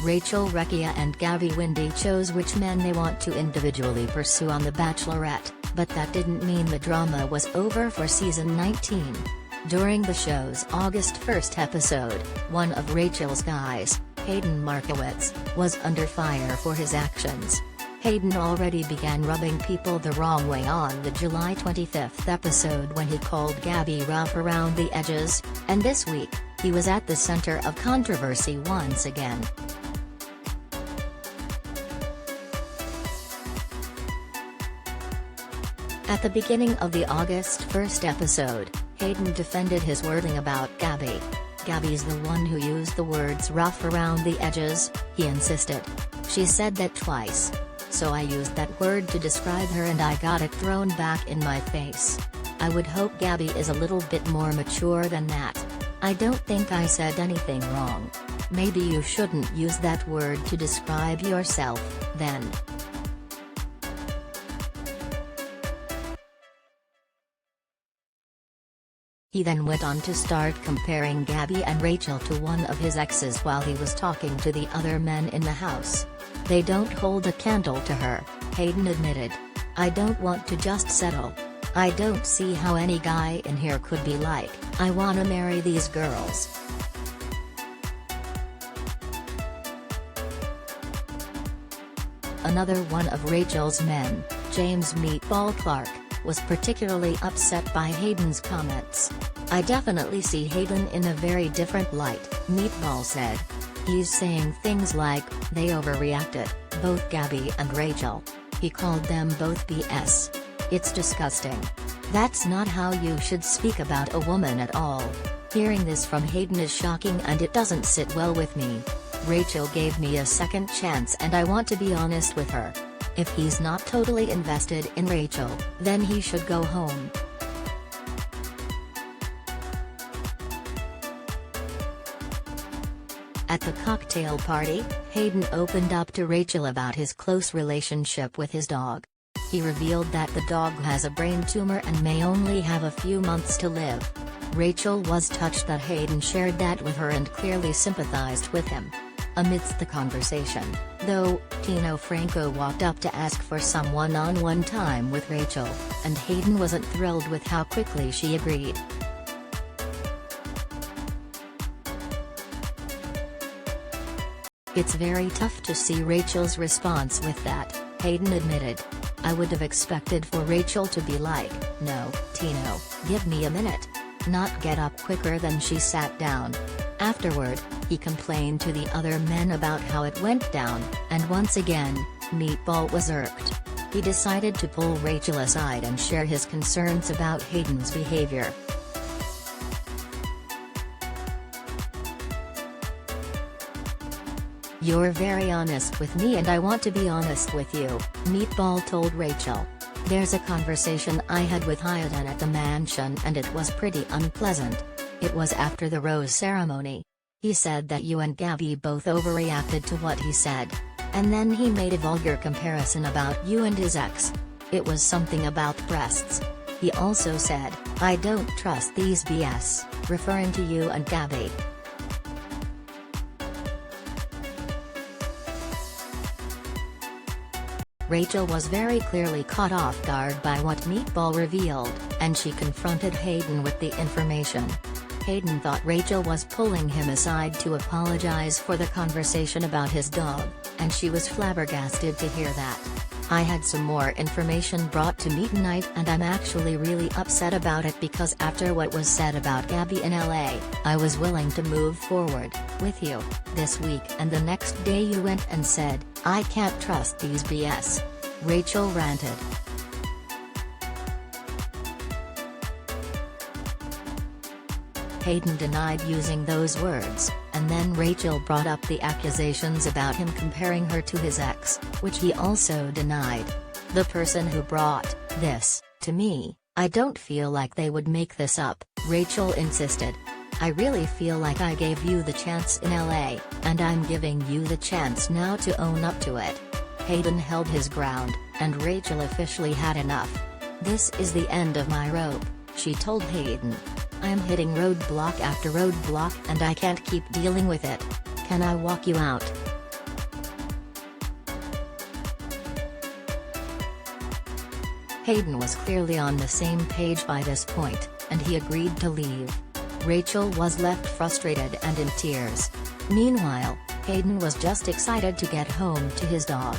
Rachel, Recchia and Gabby Windey chose which men they want to individually pursue on The Bachelorette, but that didn't mean the drama was over for season 19. During the show's August 1st episode, one of Rachel's guys, Hayden Markowitz, was under fire for his actions. Hayden already began rubbing people the wrong way on the July 25th episode when he called Gabby rough around the edges, and this week, he was at the center of controversy once again. At the beginning of the August 1st episode, Hayden defended his wording about Gabby. "Gabby's the one who used the words rough around the edges," he insisted. "She said that twice. So I used that word to describe her and I got it thrown back in my face. I would hope Gabby is a little bit more mature than that. I don't think I said anything wrong. Maybe you shouldn't use that word to describe yourself, then." He then went on to start comparing Gabby and Rachel to one of his exes while he was talking to the other men in the house. "They don't hold a candle to her," Hayden admitted. "I don't want to just settle. I don't see how any guy in here could be like, I wanna marry these girls." Another one of Rachel's men, James "Meatball" Clark, was particularly upset by Hayden's comments. "I definitely see Hayden in a very different light," Meatball said. "He's saying things like, they overreacted, both Gabby and Rachel. He called them both BS. It's disgusting. That's not how you should speak about a woman at all. Hearing this from Hayden is shocking and it doesn't sit well with me. Rachel gave me a second chance and I want to be honest with her. If he's not totally invested in Rachel, then he should go home." At the cocktail party, Hayden opened up to Rachel about his close relationship with his dog. He revealed that the dog has a brain tumor and may only have a few months to live. Rachel was touched that Hayden shared that with her and clearly sympathized with him. Amidst the conversation, though, Tino Franco walked up to ask for some one-on-one time with Rachel, and Hayden wasn't thrilled with how quickly she agreed. "It's very tough to see Rachel's response with that," Hayden admitted. "I would have expected for Rachel to be like, 'No, Tino, give me a minute.' Not get up quicker than she sat down." Afterward, he complained to the other men about how it went down, and once again, Meatball was irked. He decided to pull Rachel aside and share his concerns about Hayden's behavior. "You're very honest with me and I want to be honest with you," Meatball told Rachel. "There's a conversation I had with Hayden at the mansion and it was pretty unpleasant. It was after the rose ceremony. He said that you and Gabby both overreacted to what he said. And then he made a vulgar comparison about you and his ex. It was something about breasts. He also said, 'I don't trust these BS,' referring to you and Gabby." Rachel was very clearly caught off guard by what Meatball revealed, and she confronted Hayden with the information. Hayden thought Rachel was pulling him aside to apologize for the conversation about his dog, and she was flabbergasted to hear that. "I had some more information brought to me tonight and I'm actually really upset about it because after what was said about Gabby in LA, I was willing to move forward with you this week and the next day you went and said, 'I can't trust these BS.'" Rachel ranted. Hayden denied using those words, and then Rachel brought up the accusations about him comparing her to his ex, which he also denied. "The person who brought this to me, I don't feel like they would make this up," Rachel insisted. "I really feel like I gave you the chance in LA, and I'm giving you the chance now to own up to it." Hayden held his ground, and Rachel officially had enough. "This is the end of my rope," she told Hayden. "I'm hitting roadblock after roadblock and I can't keep dealing with it. Can I walk you out?" Hayden was clearly on the same page by this point, and he agreed to leave. Rachel was left frustrated and in tears. Meanwhile, Hayden was just excited to get home to his dog.